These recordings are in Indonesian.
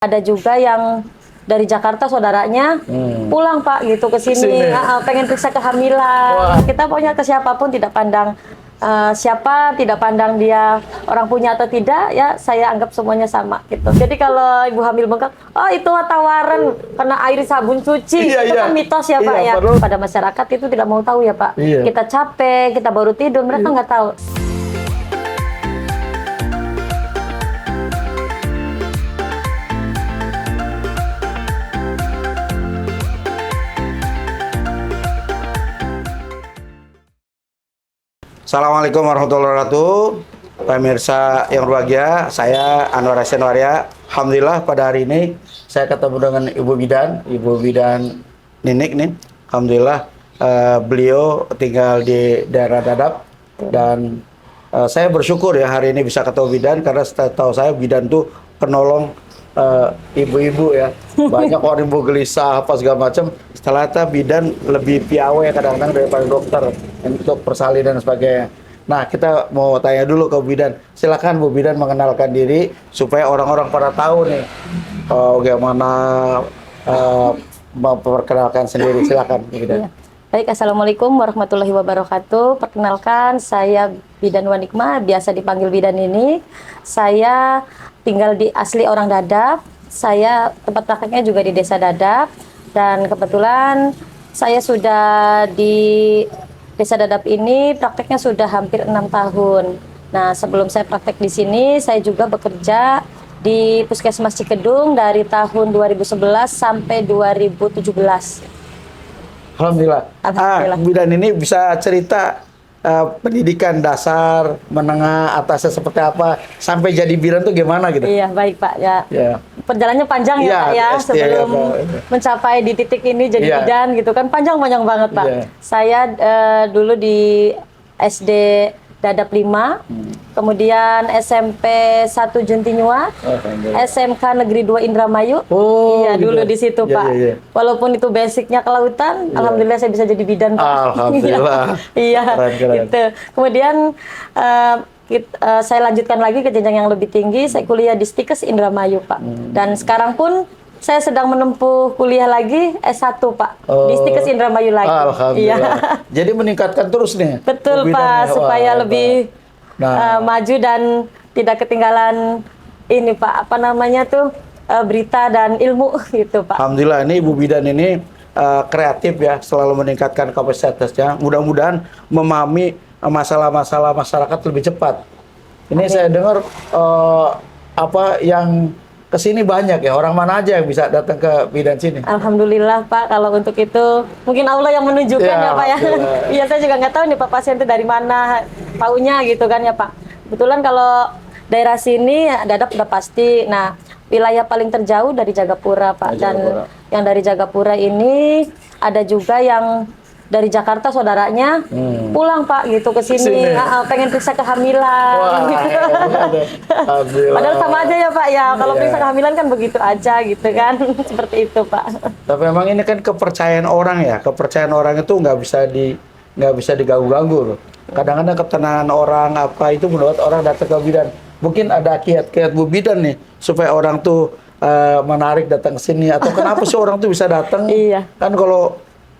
Ada juga yang dari Jakarta saudaranya pulang Pak gitu ke sini, pengen periksa kehamilan. Wah. Kita pokoknya ke siapapun tidak pandang siapa, tidak pandang dia orang punya atau tidak, ya saya anggap semuanya sama gitu. Jadi kalau ibu hamil bengkak, oh itu tawaran kena air sabun cuci, itu kan mitos ya Pak ya. Pada masyarakat itu tidak mau tahu ya Pak. Kita capek, kita baru tidur, mereka nggak tahu. Assalamualaikum warahmatullahi wabarakatuh. Pemirsa yang berbahagia, saya Anwar Hasan Waria. Alhamdulillah pada hari ini saya ketemu dengan Ibu Bidan Ninik nih. Alhamdulillah beliau tinggal di daerah Dadap dan saya bersyukur ya hari ini bisa ketemu Bidan karena setahu saya Bidan tuh penolong ibu-ibu ya. Banyak orang ibu gelisah apa segala macam. Setelah itu Bidan lebih piawai kadang-kadang daripada dokter untuk persalinan dan sebagainya. Nah, kita mau tanya dulu ke Bu Bidan. Silakan Bu Bidan mengenalkan diri supaya orang-orang pada tahu nih bagaimana memperkenalkan sendiri. Silakan Bu Bidan. Ya. Baik, Assalamualaikum warahmatullahi wabarakatuh. Perkenalkan, saya Bidan Wanikma, biasa dipanggil Bidan ini. Saya tinggal di asli orang Dadap. Saya tempat prakteknya juga di Desa Dadap. Dan kebetulan saya sudah di Desa Dadap ini prakteknya sudah hampir 6 tahun. Nah, sebelum saya praktek di sini, saya juga bekerja di Puskesmas Cikedung dari tahun 2011 sampai 2017. Alhamdulillah. Alhamdulillah. Bidan ini bisa cerita pendidikan dasar, menengah, atasnya seperti apa, sampai jadi bidan tuh gimana gitu? Iya, baik Pak. Ya. Perjalanannya panjang ya Iya, Pak ya, SD sebelum ya, mencapai di titik ini jadi bidan gitu kan, panjang-panjang banget Pak. Saya dulu di SD Dadap 5, kemudian SMP 1 Juntinyuat, SMK Negeri 2 Indramayu. Iya, dulu di situ Pak. Walaupun itu basicnya kelautan, alhamdulillah saya bisa jadi bidan Pak. Alhamdulillah. Iya, gitu. Kemudian saya lanjutkan lagi ke jenjang yang lebih tinggi, saya kuliah di Stikes Indramayu Pak. Dan sekarang pun saya sedang menempuh kuliah lagi S1 Pak, di Stikes Indramayu lagi. Alhamdulillah. Jadi meningkatkan terus nih. Betul Pak, supaya lebih maju dan tidak ketinggalan ini Pak, apa namanya tuh, berita dan ilmu gitu Pak. Alhamdulillah ini Ibu Bidan ini kreatif ya, selalu meningkatkan kapasitasnya. Mudah-mudahan memahami masalah-masalah masyarakat lebih cepat. Ini saya dengar apa yang kesini banyak ya, orang mana aja yang bisa datang ke bidan sini? Alhamdulillah Pak, kalau untuk itu mungkin Allah yang menunjukkan ya Pak ya. Iya, saya juga nggak tahu nih Pak pasien itu dari mana taunya gitu kan ya Pak. Kebetulan kalau daerah sini Dadap udah pasti. Nah, wilayah paling terjauh dari Jagapura Pak. Dan yang dari Jagapura ini ada juga yang dari Jakarta saudaranya pulang Pak gitu ke sini, pengen periksa kehamilan. Padahal sama aja ya Pak ya, kalau periksa kehamilan kan begitu aja gitu kan. Seperti itu Pak. Tapi memang ini kan kepercayaan orang ya, kepercayaan orang itu nggak bisa diganggu-ganggu loh. Kadang-kadang ketenangan orang apa itu membuat orang datang ke bidan. Mungkin ada kiat-kiat Bu Bidan nih supaya orang tuh menarik datang ke sini, atau kenapa sih orang tuh bisa datang? Kan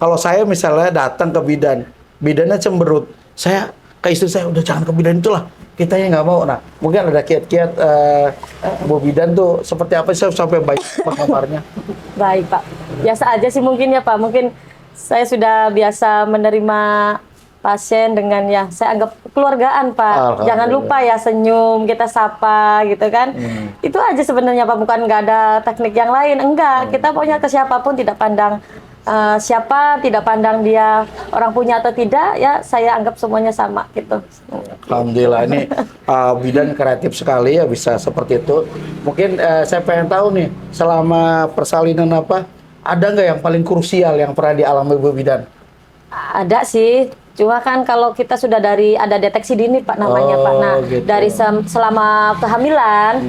kalau saya misalnya datang ke bidan, bidannya cemberut, saya ke istri saya udah jangan ke bidan itulah, kitanya nggak mau. Nah, mungkin ada kiat-kiat Bu Bidan tuh seperti apa sih sampai baik kamarnya? Baik Pak, biasa aja sih mungkin ya Pak. Mungkin saya sudah biasa menerima pasien dengan ya saya anggap keluargaan Pak. Jangan lupa ya senyum, kita sapa gitu kan. Itu aja sebenarnya Pak, bukan nggak ada teknik yang lain. Enggak, kita pokoknya ke siapapun tidak pandang siapa, tidak pandang dia orang punya atau tidak, ya saya anggap semuanya sama gitu. Alhamdulillah ini bidan kreatif sekali ya bisa seperti itu. Mungkin saya pengen tahu nih, selama persalinan apa, ada nggak yang paling krusial yang pernah dialami Bu Bidan? Ada sih, cuma kan kalau kita sudah ada deteksi dini Pak namanya Pak. Nah, dari selama kehamilan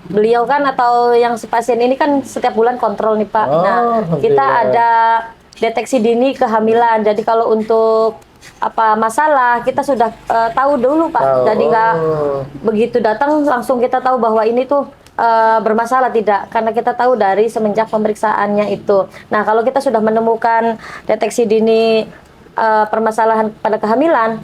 beliau kan atau yang pasien ini kan setiap bulan kontrol nih Pak. Nah, kita ada deteksi dini kehamilan. Jadi kalau untuk apa masalah kita sudah tahu dulu Pak. Jadi nggak begitu datang langsung kita tahu bahwa ini tuh bermasalah tidak, karena kita tahu dari semenjak pemeriksaannya itu. Nah, kalau kita sudah menemukan deteksi dini permasalahan pada kehamilan,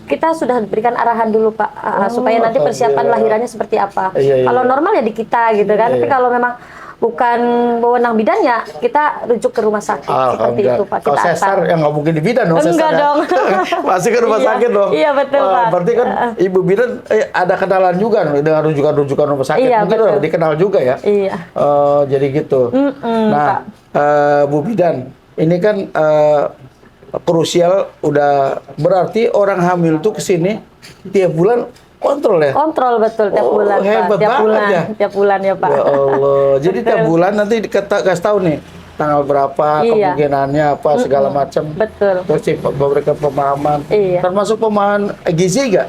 kita sudah berikan arahan dulu Pak, supaya nanti persiapan lahirannya seperti apa. Kalau normal ya di kita gitu kan, tapi kalau memang bukan wewenang bidannya, kita rujuk ke rumah sakit seperti itu Pak. Kalau sesar yang nggak mungkin di bidan dong. Enggak sesar, dong. Masih ke rumah sakit dong. Iya betul Pak. Berarti kan ibu bidan ada kenalan juga dengan rujukan-rujukan rumah sakit. Iya, mungkin udah dikenal juga ya. Iya. Jadi gitu. Nah, Bu Bidan, ini kan krusial, udah berarti orang hamil tuh kesini tiap bulan kontrol ya? Kontrol betul tiap bulan Pak. Hebat Tiap banget bulan, ya. tiap bulan ya Pak. Ya Allah. Jadi tiap bulan nanti kasih tahu nih tanggal berapa, kemungkinannya apa segala macam. Betul. Terus memberikan pemahaman. Iya. Termasuk pemahaman gizi gak?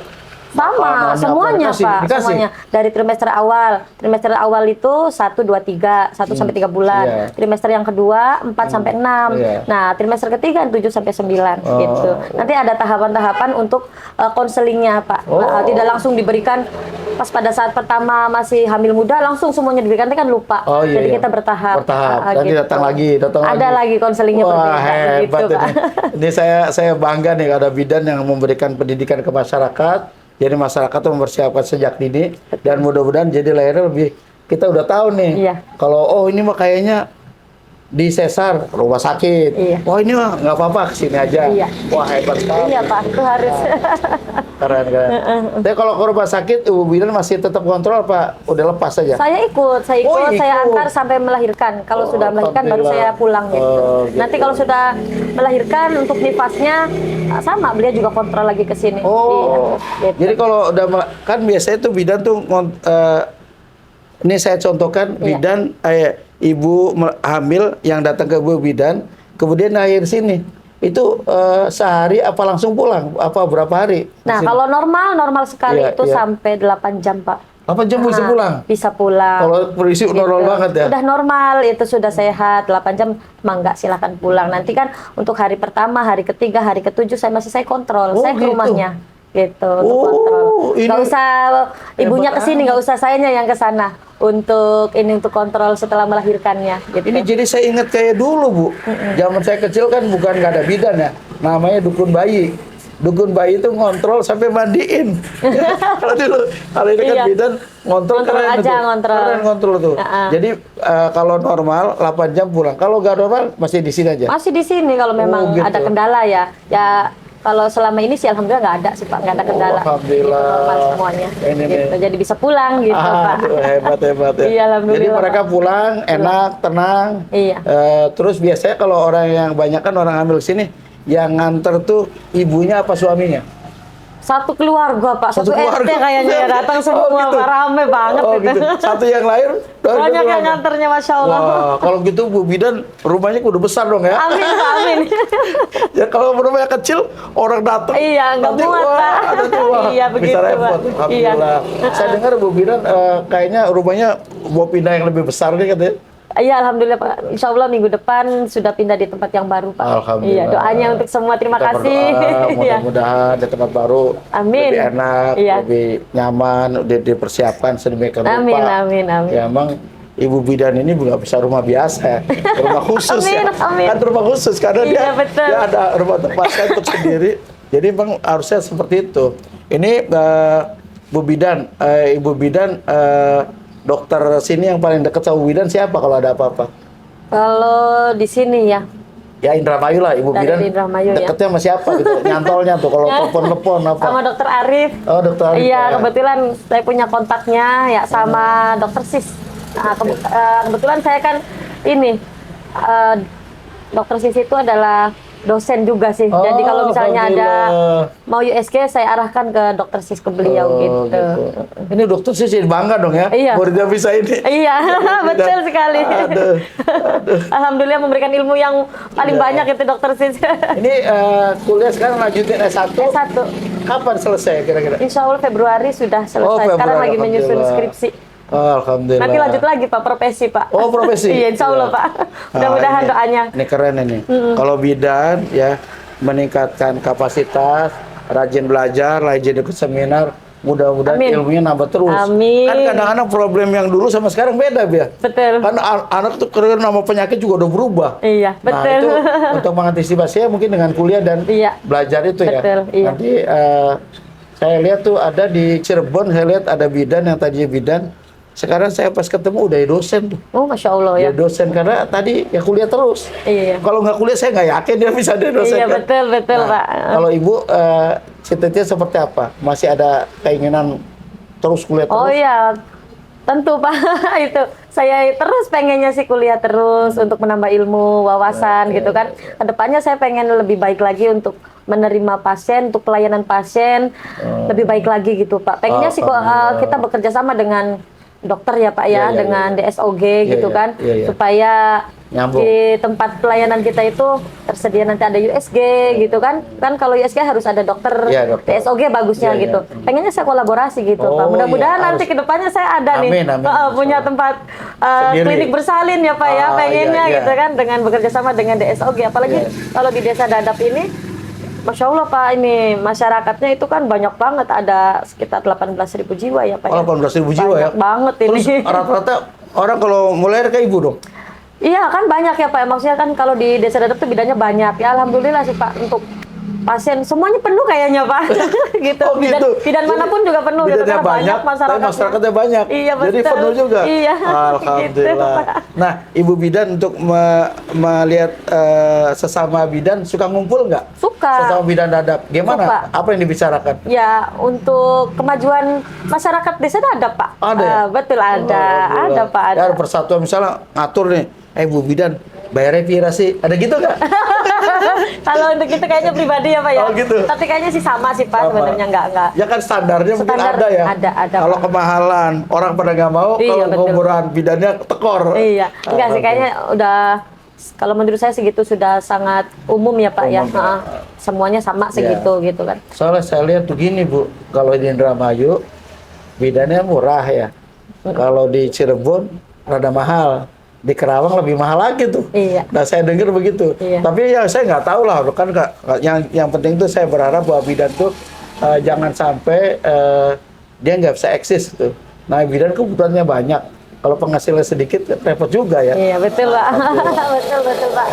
Sama, semuanya Pak, dikasih. semuanya. Dari trimester awal itu 1, 2, 3, 1 sampai 3 bulan. Iya. Trimester yang kedua 4 sampai 6. Iya. Nah, trimester ketiga 7 sampai 9 gitu. Nanti ada tahapan-tahapan untuk konselingnya Pak. Tidak langsung diberikan pas pada saat pertama masih hamil muda langsung semuanya diberikan, kan lupa. Jadi kita bertahap. Nanti gitu. datang lagi. Ada lagi konselingnya Wah, berbeda hebat gitu, Pak. ini saya bangga nih ada bidan yang memberikan pendidikan ke masyarakat. Jadi masyarakat tuh mempersiapkan sejak dini. Dan mudah-mudahan jadi lahirnya lebih, kita udah tahu nih. Iya. Kalau ini mah kayaknya di sesar rumah sakit. Iya. Wah ini mah nggak apa-apa, kesini aja. Iya. Wah hebat sekali. Iya Pak, itu harus. Keren. Tapi kalau ke rumah sakit, Ibu Bidan masih tetap kontrol apa udah lepas aja? Saya ikut, saya antar sampai melahirkan. Kalau sudah melahirkan baru saya pulang gitu. Gitu. Nanti kalau sudah melahirkan untuk nifasnya sama, beliau juga kontrol lagi ke sini. Iya, gitu. Jadi kalau udah kan biasanya tuh bidan tuh ini saya contohkan bidan ibu hamil yang datang ke Bu Bidan, kemudian lahir sini. Itu sehari apa langsung pulang? Apa berapa hari? Nah, kalau normal sekali itu sampai 8 jam, Pak. 8 jam bisa pulang? Bisa pulang. Kalau berisi normal banget ya? Udah normal, itu sudah sehat. 8 jam, mangga silahkan pulang. Nanti kan untuk hari pertama, hari ketiga, hari ketujuh saya kontrol. Saya ke rumahnya. Gitu, untuk kontrol. Nggak usah ibunya ke sini, nggak usah sayanya yang ke sana untuk kontrol setelah melahirkannya. Gitu. Ini jadi saya ingat kayak dulu Bu, zaman saya kecil kan bukan nggak ada bidan ya, namanya dukun bayi. Dukun bayi itu ngontrol sampai mandiin. Kalau ini kan bidan ngontrol keren aja, ngontrol tuh. Jadi kalau normal 8 jam pulang, kalau nggak normal masih di sini aja. Masih di sini kalau memang gitu. ada kendala ya. Kalau selama ini sih alhamdulillah nggak ada sih Pak, nggak ada kendala. Alhamdulillah. Gitu, normal semuanya. Gitu. Jadi bisa pulang gitu Pak. Hebat ya. Iya, alhamdulillah. Jadi mereka pulang enak, tenang. Iya. Terus biasanya kalau orang yang banyak kan orang hamil sini, yang nganter tuh ibunya apa suaminya? Satu keluarga Pak, satu keluarga. RT kayaknya ya datang semua, gitu. Pak, rame banget Gitu. Satu yang lahir banyak yang nganternya, Masya Allah. Wah, kalau gitu Bu Bidan rumahnya kudu besar dong ya. Amin Pak, amin. Ya kalau rumahnya kecil orang datang. Iya, nggak muat Pak. Iya begitu bisa Pak. repot. Alhamdulillah. Saya dengar Bu Bidan kayaknya rumahnya mau pindah yang lebih besar nih katanya. Iya, alhamdulillah Pak. Insya Allah minggu depan sudah pindah di tempat yang baru Pak. Alhamdulillah. Iya, doanya untuk semua. Terima kasih. Mudah-mudahan di tempat baru amin. Lebih enak, lebih nyaman, udah dipersiapkan sedemikian rupa. Amin. Ya emang Ibu Bidan ini nggak bisa rumah biasa, rumah khusus amin. Kan rumah khusus karena dia ada rumah tempatnya untuk sendiri. Jadi memang harusnya seperti itu. Ini Bu Bidan, Ibu Bidan. Dokter sini yang paling dekat sama Bu Bidan siapa kalau ada apa-apa? Kalau di sini ya. Ya Indramayu lah, Ibu Bidan. Indramayu, deketnya sama siapa gitu? Nyantolnya tuh kalau telepon apa? Sama Dokter Arif. Oh, Dokter Arif. Iya, kebetulan saya punya kontaknya ya sama Dokter Sis. Nah, kebetulan saya kan ini Dokter Sis itu adalah dosen juga sih. Jadi kalau misalnya ada mau USG, saya arahkan ke Dokter Sis, ke beliau gitu. Ini Dokter Sis bangga dong ya, muridnya bisa ini. Iya, betul sekali. Alhamdulillah memberikan ilmu yang paling banyak itu Dokter Sis. Ini kuliah sekarang lanjutin S1. S1. Kapan selesai kira-kira? Insya Allah Februari sudah selesai. Sekarang lagi menyusun skripsi. Alhamdulillah. Nanti lanjut lagi Pak, profesi Pak. Oh, profesi. Iya, Insya Allah Pak. Mudah-mudahan doanya. Ini keren ini. Kalau bidan ya meningkatkan kapasitas, rajin belajar, rajin ikut seminar, Mudah-mudahan Amin. ilmunya nambah terus. Amin. Kan kadang-kadang problem yang dulu sama sekarang beda, Bia. Betul. Kan anak tuh karena nama penyakit juga udah berubah. Iya, Nah, betul. itu untuk mengantisipasinya mungkin dengan kuliah dan Iya. belajar itu ya. Betul, iya. Nanti saya lihat tuh ada di Cirebon, saya lihat ada bidan yang tadinya bidan. Sekarang saya pas ketemu udah dosen tuh. Oh, Masya Allah ya. Dia dosen karena tadi ya kuliah terus. Iya. Kalau nggak kuliah saya nggak yakin dia bisa jadi dosen. Iya, kan? betul, Pak. Kalau Ibu cita-cita seperti apa? Masih ada keinginan terus kuliah terus? Oh iya, tentu Pak. Itu saya terus pengennya sih kuliah terus untuk menambah ilmu, wawasan gitu kan. Kedepannya saya pengen lebih baik lagi untuk menerima pasien, untuk pelayanan pasien lebih baik lagi gitu Pak. Pengennya sih kok kita bekerja sama dengan dokter ya Pak ya, Iya, iya, dengan iya. DSOG Iya, gitu iya, kan, iya, iya. supaya Nyambung. di tempat pelayanan kita itu tersedia nanti ada USG gitu kan. Kan kalau USG harus ada dokter, Iya, dokter. DSOG bagusnya Iya, iya. gitu. Pengennya saya kolaborasi gitu Oh, Pak. Mudah-mudahan iya, nanti harus. kedepannya saya ada Amin, nih amin. punya tempat Sendiri. klinik bersalin ya Pak ya, pengennya iya, iya. gitu kan, dengan bekerja sama dengan DSOG. Apalagi Iya. kalau di Desa Dadap ini, Masya Allah Pak, ini masyarakatnya itu kan banyak banget, ada sekitar 18.000 jiwa ya Pak. Oh, 18.000 jiwa ya? Banyak banget ini. Terus rata-rata orang kalau mulai ke Ibu dong? Iya kan banyak ya Pak, maksudnya kan kalau di Desa Dadap tuh bidannya banyak ya, alhamdulillah sih Pak, untuk pasien semuanya penuh kayaknya Pak. Gitu. Oh, bidan, gitu. bidan manapun juga penuh gitu, Bidannya karena banyak, tapi masyarakatnya banyak. Iya, Jadi betul. penuh juga. Iya. Alhamdulillah. Gitu, Pak. Nah, Ibu bidan untuk melihat sesama bidan suka ngumpul nggak? Suka. Sesama bidan Dadap. Gimana? Suka. Apa yang dibicarakan? Ya, untuk kemajuan masyarakat desa ada Pak. Ada ya? Betul ada. Alhamdulillah. Ada Pak, ada. Ya, ada persatuan misalnya ngatur nih, Bu bidan bayarnya pira sih? Ada gitu nggak? Kalau untuk itu kayaknya pribadi ya Pak ya. Oh, gitu. Tapi kayaknya sih sama sih Pak, Sama. sebenarnya enggak. Ya kan standarnya mungkin Standar ada ya. ada, Kalau Pak. kemahalan orang pada nggak mau, Iya, kalau betul. umuran bidannya tekor. Iya, enggak sih kayaknya udah, kalau menurut saya segitu sudah sangat umum ya Pak ya. Umum, ya. Semuanya sama Ya. segitu gitu kan. Soalnya saya lihat tuh gini Bu, kalau di Indramayu bidannya murah ya. Kalau di Cirebon rada mahal. Di Kerawang lebih mahal lagi tuh. Iya. Nah saya dengar begitu. Iya. Tapi ya saya nggak tahu lah kan yang penting tuh saya berharap bahwa bidan tuh jangan sampai dia nggak bisa eksis tuh. Nah bidan kebutuhannya banyak. Kalau penghasilan sedikit repot juga ya. Iya, betul Pak. betul Pak.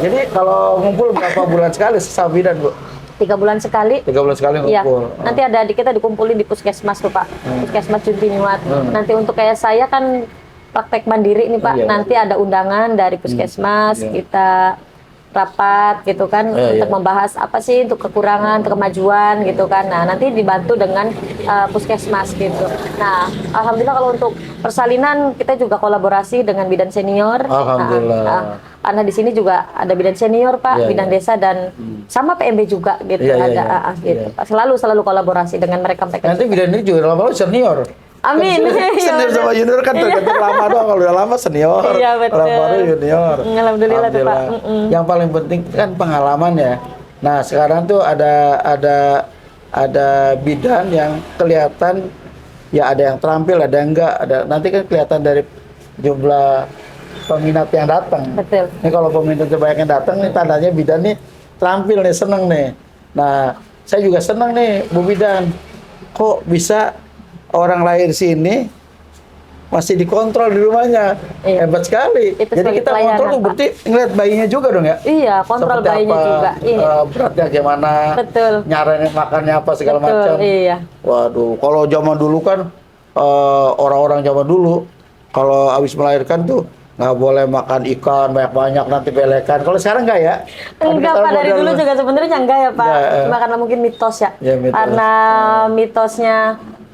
Jadi kalau ngumpul berapa bulan sekali sesama bidan Bu? 3 bulan sekali. 3 bulan sekali Iya, ngumpul. nanti ada di kita dikumpulin di puskesmas tuh Pak, puskesmas Juntinyuat. Nanti untuk kayak saya kan praktek mandiri nih Pak, Iya. nanti ada undangan dari puskesmas, Iya. kita rapat gitu kan, Iya, untuk iya. membahas apa sih untuk kekurangan, untuk kemajuan gitu kan. Nah nanti dibantu dengan puskesmas gitu. Nah alhamdulillah kalau untuk persalinan kita juga kolaborasi dengan bidan senior. Alhamdulillah. Karena di sini juga ada bidan senior Pak, Iya, bidan iya. desa dan sama PMB juga gitu, Iya, iya, ada iya. gitu. Iya. Selalu kolaborasi dengan mereka Nanti bidan ini juga lama-lama senior. Amin. Kan Iya, senior sama betul. junior kan tergantung lama doang. Kalau udah lama senior, Iya, betul. kalau baru junior. Alhamdulillah tuh, Pak. Yang paling penting kan pengalaman ya. Nah sekarang tuh ada bidan yang kelihatan ya ada yang terampil, ada yang enggak. Nanti kan kelihatan dari jumlah peminat yang datang. Betul. Ini kalau peminatnya banyak yang datang nih tandanya bidan nih terampil nih, seneng nih. Nah saya juga seneng nih Bu Bidan. Kok bisa orang lahir sini masih dikontrol di rumahnya? Iya. Hebat sekali. Itu Jadi sebagai kita pelayanan, kontrol tuh Pak. berarti ngeliat bayinya juga dong ya? Iya, kontrol Seperti bayinya apa, juga. Iya. beratnya gimana, Betul. nyaranin makannya apa segala Betul, macam. iya. Waduh, kalau zaman dulu kan orang-orang zaman dulu kalau habis melahirkan tuh nggak boleh makan ikan banyak-banyak nanti belekan. Kalau sekarang nggak ya? Kan Enggak kita Pak, dari model- dulu juga sebenarnya enggak ya Pak. Enggak, Cuma karena mungkin mitos ya. Ya, mitos. Karena mitosnya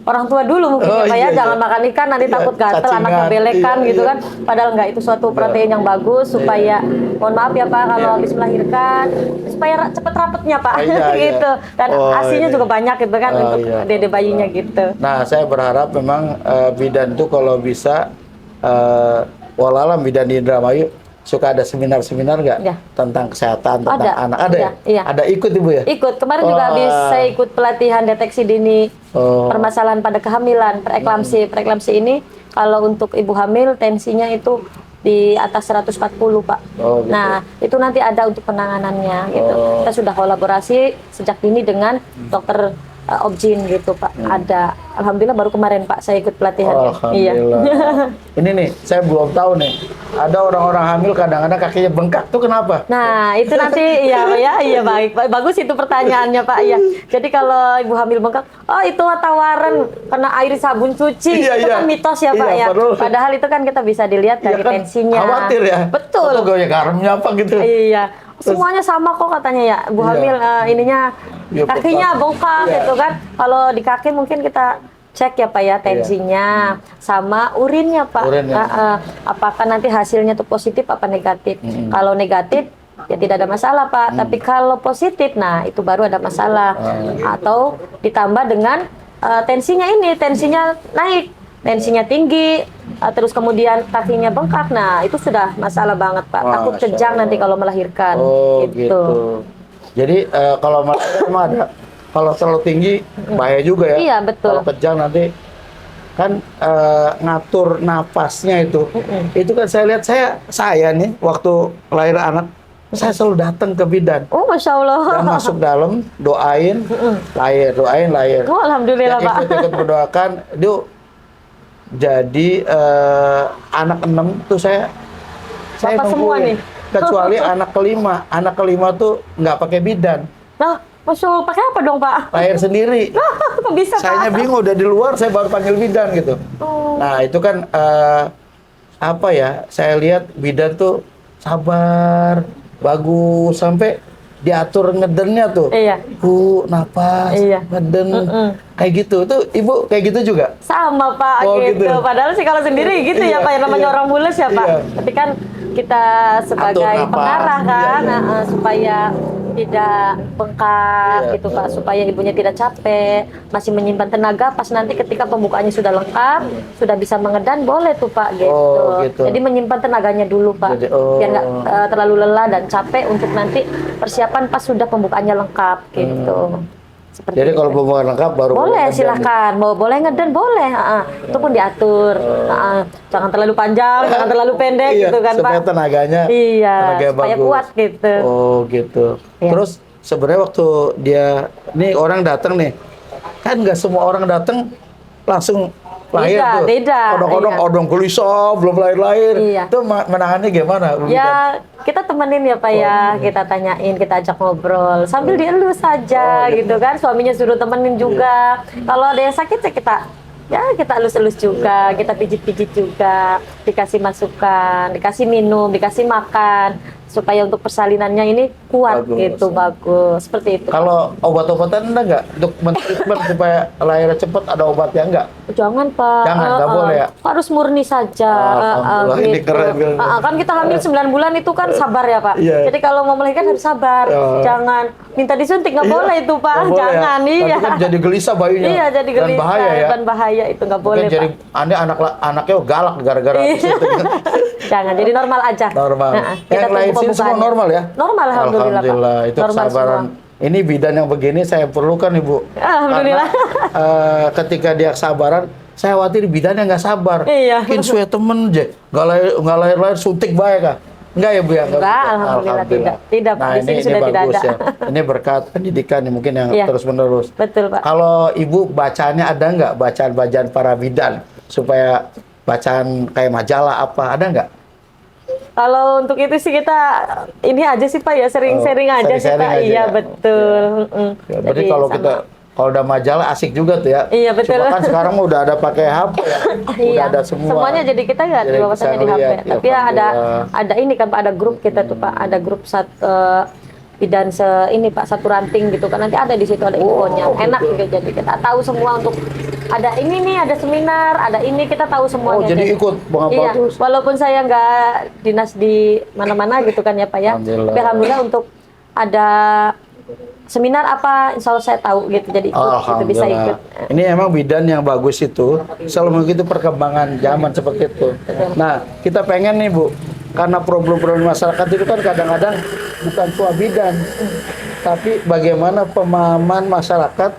orang tua dulu mungkin Oh, ya Pak iya, ya, jangan iya. makan ikan nanti Iya, takut gatel, cacingan. anaknya belekan Iya, gitu iya. kan. Padahal enggak, itu suatu protein yang bagus supaya, mohon maaf ya Pak, kalau Iya. habis melahirkan supaya cepet rapetnya Pak, Iya, iya. gitu. Dan Oh, asinya ini. juga banyak gitu kan Oh, untuk iya. dede bayinya gitu. Nah, saya berharap memang bidan tuh kalau bisa walaupun bidan di Indramayu suka ada seminar-seminar nggak Ya. tentang kesehatan tentang Ada, anak ada ya? iya. Ada ikut Ibu ya? Ikut kemarin juga Wah. habis saya ikut pelatihan deteksi dini Oh. permasalahan pada kehamilan, preeklamsi. Preeklamsi ini kalau untuk ibu hamil tensinya itu di atas 140 Pak. Oh, gitu. Nah itu nanti ada untuk penanganannya gitu. Oh. Kita sudah kolaborasi sejak dini dengan dokter objin gitu Pak. Ada. Alhamdulillah baru kemarin Pak saya ikut pelatihan. Iya. Alhamdulillah. Ini nih, saya belum tahu nih. Ada orang-orang hamil kadang-kadang kakinya bengkak tuh kenapa? Nah, itu nanti iya Pak ya. Iya baik. Bagus itu pertanyaannya Pak ya. Jadi kalau ibu hamil bengkak, oh itu tawaran kena air sabun cuci. Iya, Itu iya. kan mitos ya Pak Iya, ya. padahal- Padahal itu kan kita bisa dilihat Iya dari kan, tensinya. khawatir ya. Betul. Atau gue garamnya apa gitu. Iya. Semuanya sama kok katanya ya. Ibu Iya. hamil ininya Iya, kakinya bengkak Iya. gitu kan. Kalau di kaki mungkin kita cek ya Pak ya tensinya sama urinnya Pak. Urinnya. Apakah nanti hasilnya tuh positif apa negatif? Kalau negatif ya tidak ada masalah Pak. Tapi kalau positif, nah itu baru ada masalah. Atau ditambah dengan tensinya naik, tensinya tinggi, terus kemudian kakinya bengkak. Nah itu sudah masalah banget Pak. Takut Masya kejang Allah. nanti kalau melahirkan. Oh gitu. Jadi kalau melahirkan emang ada. Kalau terlalu tinggi bahaya juga ya. Iya, betul. Kalau kejang nanti kan ngatur napasnya itu. Itu kan saya lihat saya nih waktu lahir anak saya selalu datang ke bidan Oh Masya Allah. dan masuk dalam doain lahir. Oh, Alhamdulillah Dan Pak. ikut berdoakan. Dia jadi anak 6 tuh saya Bapak semua nungguin. nih? Kecuali anak kelima tuh nggak pakai bidan, Nah, Masya Allah, pakai apa dong Pak? lahir sendiri. Kok bisa Sayanya Pak? bingung, udah di luar saya baru panggil bidan gitu. Oh. Nah itu kan apa ya, saya lihat bidan tuh sabar, bagus, sampai diatur ngedennya tuh. Iya. Napas, Iya. ngeden, kayak gitu. Tuh ibu kayak gitu juga? Sama Pak Oh, gitu. gitu. Padahal sih kalau sendiri gitu Iya, ya Pak, yang namanya iya. orang mulus ya Pak. Iya. Tapi kan kita sebagai Atur napas. pengarah kan, Iya, iya. supaya tidak bengkak Iya. gitu Pak, supaya ibunya tidak capek, masih menyimpan tenaga pas nanti ketika pembukaannya sudah lengkap, sudah bisa mengedan, boleh tuh Pak gitu. Oh, gitu. Jadi menyimpan tenaganya dulu Pak, Jadi, biar nggak terlalu lelah dan capek untuk nanti persiapan pas sudah pembukaannya lengkap gitu. Seperti Jadi itu. kalau pembukaan lengkap baru Boleh, ngeden. silahkan. Boleh ngeden, boleh. Itu pun diatur. Jangan terlalu panjang, jangan terlalu pendek Iya, gitu kan supaya Pak. tenaganya Iya, supaya bagus. kuat gitu. Oh gitu. Iya. Terus sebenarnya waktu dia nih orang datang nih, kan nggak semua orang datang langsung lahir Beda, tuh. beda, Odong-odong, iya. odong gelisah, belum lahir-lahir. Iya. Itu menangannya gimana? Bu Bidan? Ya, kita temenin ya Pak Oh, ya, kita tanyain, kita ajak ngobrol sambil dielus saja gitu. gitu kan. Suaminya suruh temenin juga. Kalau ada yang sakit ya kita elus-elus juga, kita pijit-pijit juga, dikasih masukan, dikasih minum, dikasih makan supaya untuk persalinannya ini kuat Bagus. gitu, bagus. Seperti itu. Kalau obat-obatan ada nggak untuk men-treatment supaya lahirnya cepat, ada obatnya nggak? Jangan Pak. Jangan, nggak boleh ya? Harus murni saja. Alhamdulillah, ini keren, Bil. Kan kita hamil 9 bulan itu kan sabar ya Pak. Iya. Jadi kalau mau melahirkan harus sabar. Iya. Jangan minta disuntik, nggak Iya, boleh itu Pak. nggak boleh ya. Jangan, iya. Nanti kan jadi gelisah bayinya. Iya, jadi Dan gelisah bahaya ya. dan bahaya itu nggak Mungkin boleh jadi Pak. anaknya galak gara-gara Iya. disuntik. Jangan, jadi normal aja. Normal. Kita Yang lain tunggu sini semua pembukaannya. normal ya? Normal, alhamdulillah Pak. Itu Normal kesabaran. semua. Ini bidan yang begini saya perlukan Ibu. Alhamdulillah. Karena, ketika dia kesabaran, saya khawatir bidan yang nggak sabar. Iya. Mungkin suwe temen aja, nggak lahir suntik baik kah? Enggak ya Bu ya? Enggak, alhamdulillah tidak. Tidak, Pak. Nah Di sini sudah tidak bagus ada. ya. Ini berkat pendidikan nih, mungkin yang Iya. terus menerus. Betul Pak. Kalau Ibu bacaannya ada nggak bacaan-bacaan para bidan supaya bacaan kayak majalah apa ada nggak? Kalau untuk itu sih kita ini aja sih Pak ya, sering-sering aja sih sering-sering Pak. aja Iya ya. betul. Ya, berarti Jadi kalau sama. kita kalau udah majalah asik juga tuh ya. Iya, betul. Cuma kan sekarang udah ada pakai HP ya. Udah Iya, ada semua. semuanya jadi kita nggak Jadi bahwasannya bisa di HP. ngeliat, ya, Tapi ya alhamdulillah. ada ini kan Pak, ada grup kita tuh Pak, ada grup bidan ini Pak, satu ranting gitu kan, nanti ada di situ ada infonya. Enak gitu. gitu, jadi kita tahu semua untuk ada ini nih, ada seminar, ada ini kita tahu semuanya. jadi ikut, Bang, Iya, bagus. walaupun saya nggak dinas di mana-mana gitu kan ya Pak ya. Alhamdulillah. Tapi alhamdulillah untuk ada seminar apa, insya Allah saya tahu gitu, jadi ikut, gitu, bisa ikut. Ini emang bidan yang bagus itu, selalu begitu perkembangan zaman seperti itu. Nah, kita pengen nih Bu, karena problem-problem masyarakat itu kan kadang-kadang bukan cuma bidan, tapi bagaimana pemahaman masyarakat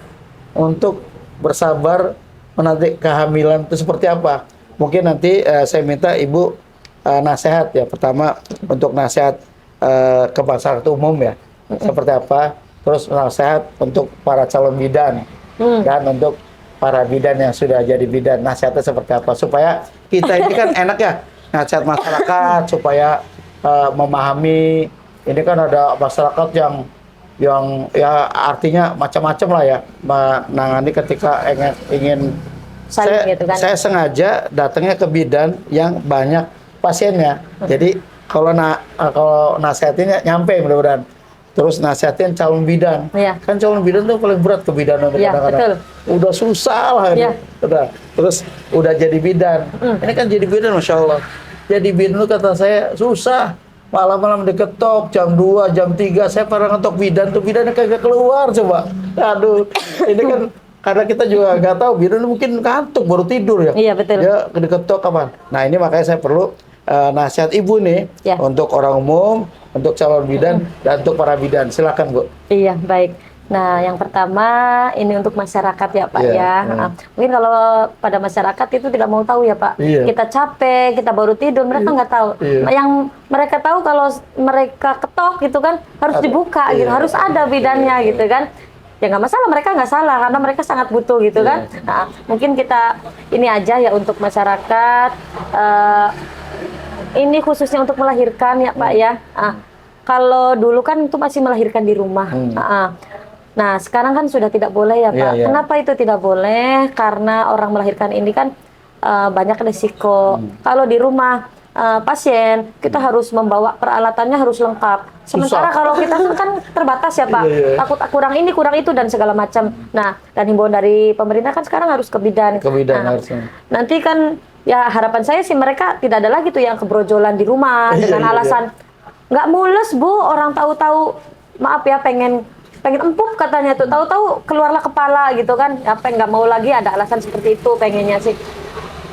untuk bersabar menanti kehamilan itu seperti apa. Mungkin nanti saya minta Ibu nasihat ya, pertama untuk nasihat ke masyarakat umum ya, seperti apa. Terus nasihat untuk para calon bidan dan untuk para bidan yang sudah jadi bidan, nasihatnya seperti apa supaya kita ini kan enak ya nasihat masyarakat supaya memahami. Ini kan ada masyarakat yang ya artinya macam-macam lah ya menangani ketika ingin Saling gitu kan. saya sengaja datangnya ke bidan yang banyak pasiennya. Jadi kalau nasihatinnya nyampe mudah-mudahan. Terus nasihatin calon bidan. Iya. Kan calon bidan tuh paling berat ke bidan Iya, betul. Udah susah lah ini. Iya. Terus udah jadi bidan. Ini kan jadi bidan Masya Allah. Jadi bidan tuh kata saya susah. Malam-malam diketok jam 2, jam 3 saya pernah ngetok bidan tuh bidannya kagak keluar coba. Aduh, ini kan karena kita juga nggak tahu bidan mungkin kantuk baru tidur ya. Iya, betul. Dia diketok kapan? Nah, ini makanya saya perlu nasihat Ibu nih Ya. untuk orang umum, untuk calon bidan dan untuk para bidan. Silakan, Bu. Iya, baik. Nah, yang pertama ini untuk masyarakat ya Pak Iya, ya. iya. Mungkin kalau pada masyarakat itu tidak mau tahu ya Pak. Iya. Kita capek, kita baru tidur, mereka nggak tahu. Iya. Yang mereka tahu kalau mereka ketok gitu kan harus Ada. dibuka Iya. gitu, harus ada bidannya gitu kan. Ya nggak masalah, mereka nggak salah karena mereka sangat butuh gitu Iya. kan. Nah, mungkin kita ini aja ya untuk masyarakat. Ini khususnya untuk melahirkan ya Pak ya. Kalau dulu kan itu masih melahirkan di rumah. Nah, sekarang kan sudah tidak boleh ya Pak. Iya, iya. Kenapa itu tidak boleh? Karena orang melahirkan ini kan banyak resiko. Kalau di rumah pasien, kita harus membawa peralatannya harus lengkap. Sementara Susah. kalau kita kan terbatas ya Pak. Iya, iya. Takut kurang ini, kurang itu dan segala macam. Nah, dan himbauan dari pemerintah kan sekarang harus ke bidan. Ke bidan Nah, harusnya. nanti kan ya harapan saya sih mereka tidak ada lagi tuh yang kebrojjolan di rumah Iya, dengan iya, alasan nggak mules Bu, orang tahu-tahu maaf ya pengen empuk katanya tuh, tahu-tahu keluarlah kepala gitu kan, apa nggak mau lagi ada alasan seperti itu pengennya sih.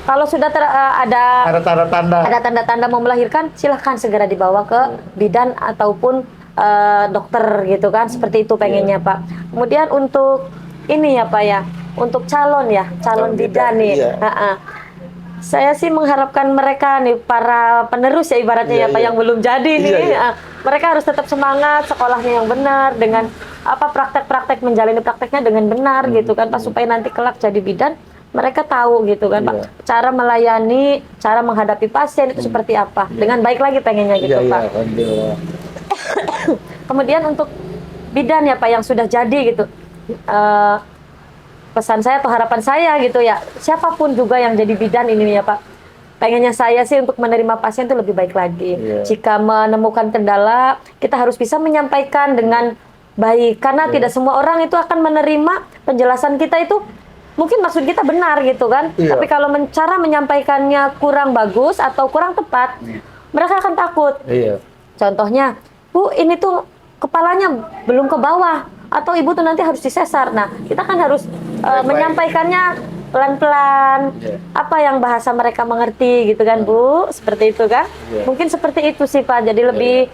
Kalau sudah ada Ada tanda-tanda. tanda-tanda mau melahirkan, silahkan segera dibawa ke bidan ataupun dokter gitu kan, seperti itu pengennya Pak. Kemudian untuk ini ya Pak ya, untuk calon Calon bidan bidan, nih. iya. Saya sih mengharapkan mereka nih para penerus ya ibaratnya Iya, ya Pak iya. yang belum jadi nih. Iya, iya. Mereka harus tetap semangat, sekolahnya yang benar dengan praktek-praktek menjalani prakteknya dengan benar gitu kan Pak, supaya nanti kelak jadi bidan mereka tahu gitu kan Pak, Iya. cara melayani, cara menghadapi pasien itu seperti apa. Dengan baik lagi pengennya gitu Iya, Pak. iya, alhamdulillah. Kemudian untuk bidan ya Pak yang sudah jadi gitu. Pesan saya atau harapan saya gitu ya, siapapun juga yang jadi bidan ini ya Pak, pengennya saya sih untuk menerima pasien itu lebih baik lagi. Iya. Jika menemukan kendala, kita harus bisa menyampaikan dengan baik, karena tidak semua orang itu akan menerima penjelasan kita itu. Mungkin maksud kita benar gitu kan, Iya. tapi kalau cara menyampaikannya kurang bagus atau kurang tepat, mereka akan takut. Iya. Contohnya, Bu, ini tuh kepalanya belum ke bawah, atau Ibu tuh nanti harus disesar. Nah, kita kan harus Baik-baik. menyampaikannya pelan-pelan, Iya. apa yang bahasa mereka mengerti gitu kan, Bu, seperti itu kan. Iya. Mungkin seperti itu sih Pak, jadi lebih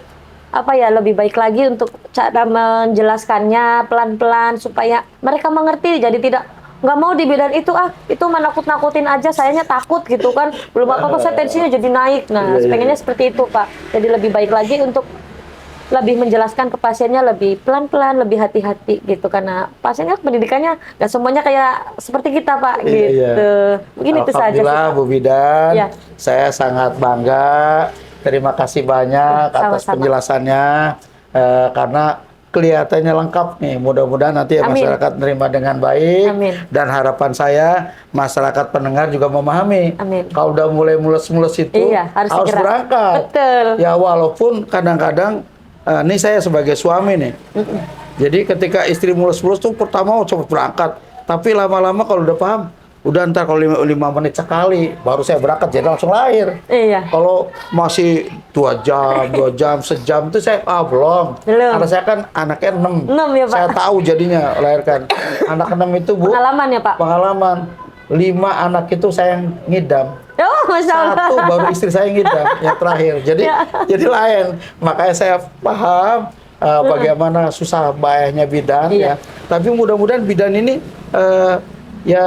lebih baik lagi untuk cara menjelaskannya pelan-pelan supaya mereka mengerti, jadi tidak nggak mau di bidan itu itu menakut-nakutin aja, sayanya takut gitu kan, belum apa-apa saya tensinya jadi naik. Nah, Iya, iya. pengennya seperti itu Pak, jadi lebih baik lagi untuk lebih menjelaskan ke pasiennya lebih pelan-pelan, lebih hati-hati gitu, karena pasiennya pendidikannya nggak semuanya kayak seperti kita Pak Iya, gitu. iya. Mungkin itu saja sih Alhamdulillah Pak. Bu Bidan, Ya. saya sangat bangga. Terima kasih banyak atas Sama-sama. penjelasannya, karena kelihatannya lengkap nih. Mudah-mudahan nanti Amin. masyarakat menerima dengan baik. Amin. Dan harapan saya masyarakat pendengar juga memahami. Amin. Kalau udah mulai mules-mules itu Iya, harus segera. berangkat. Betul. Ya walaupun kadang-kadang ini saya sebagai suami nih. Jadi ketika istri mulus-mulus tuh pertama coba berangkat, tapi lama-lama kalau udah paham, udah ntar kalau 5 menit sekali baru saya berangkat jadi langsung lahir. Iya. Kalau masih 2 jam, 2 jam, sejam itu saya belum. Belum. Karena saya kan anaknya 6. 6 ya, Pak. Saya tahu jadinya lahirkan. Anak 6 itu Bu, Pengalaman ya Pak. pengalaman. 5 anak itu saya yang ngidam. Oh, Masya Allah. Satu baru istri saya yang ngidam, yang terakhir. Jadi Ya. jadi lain. Makanya saya paham bagaimana susah bayarnya bidan Iya. ya. Tapi mudah-mudahan bidan ini ya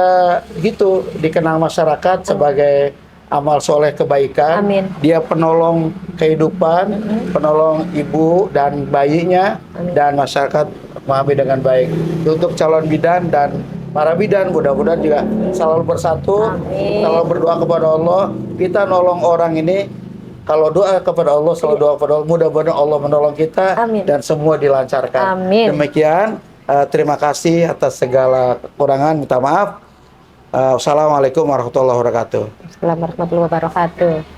gitu dikenal masyarakat sebagai amal soleh kebaikan. Amin. Dia penolong kehidupan, penolong ibu dan bayinya, dan masyarakat memahami dengan baik. Untuk calon bidan dan para bidan mudah-mudahan juga selalu bersatu, Amin. selalu berdoa kepada Allah. Kita nolong orang ini, kalau doa kepada Allah, selalu doa kepada Allah, mudah-mudahan Allah menolong kita. Amin. Dan semua dilancarkan. Amin. Demikian, terima kasih atas segala kekurangan, minta maaf. Wassalamualaikum warahmatullahi wabarakatuh. Assalamualaikum warahmatullahi wabarakatuh.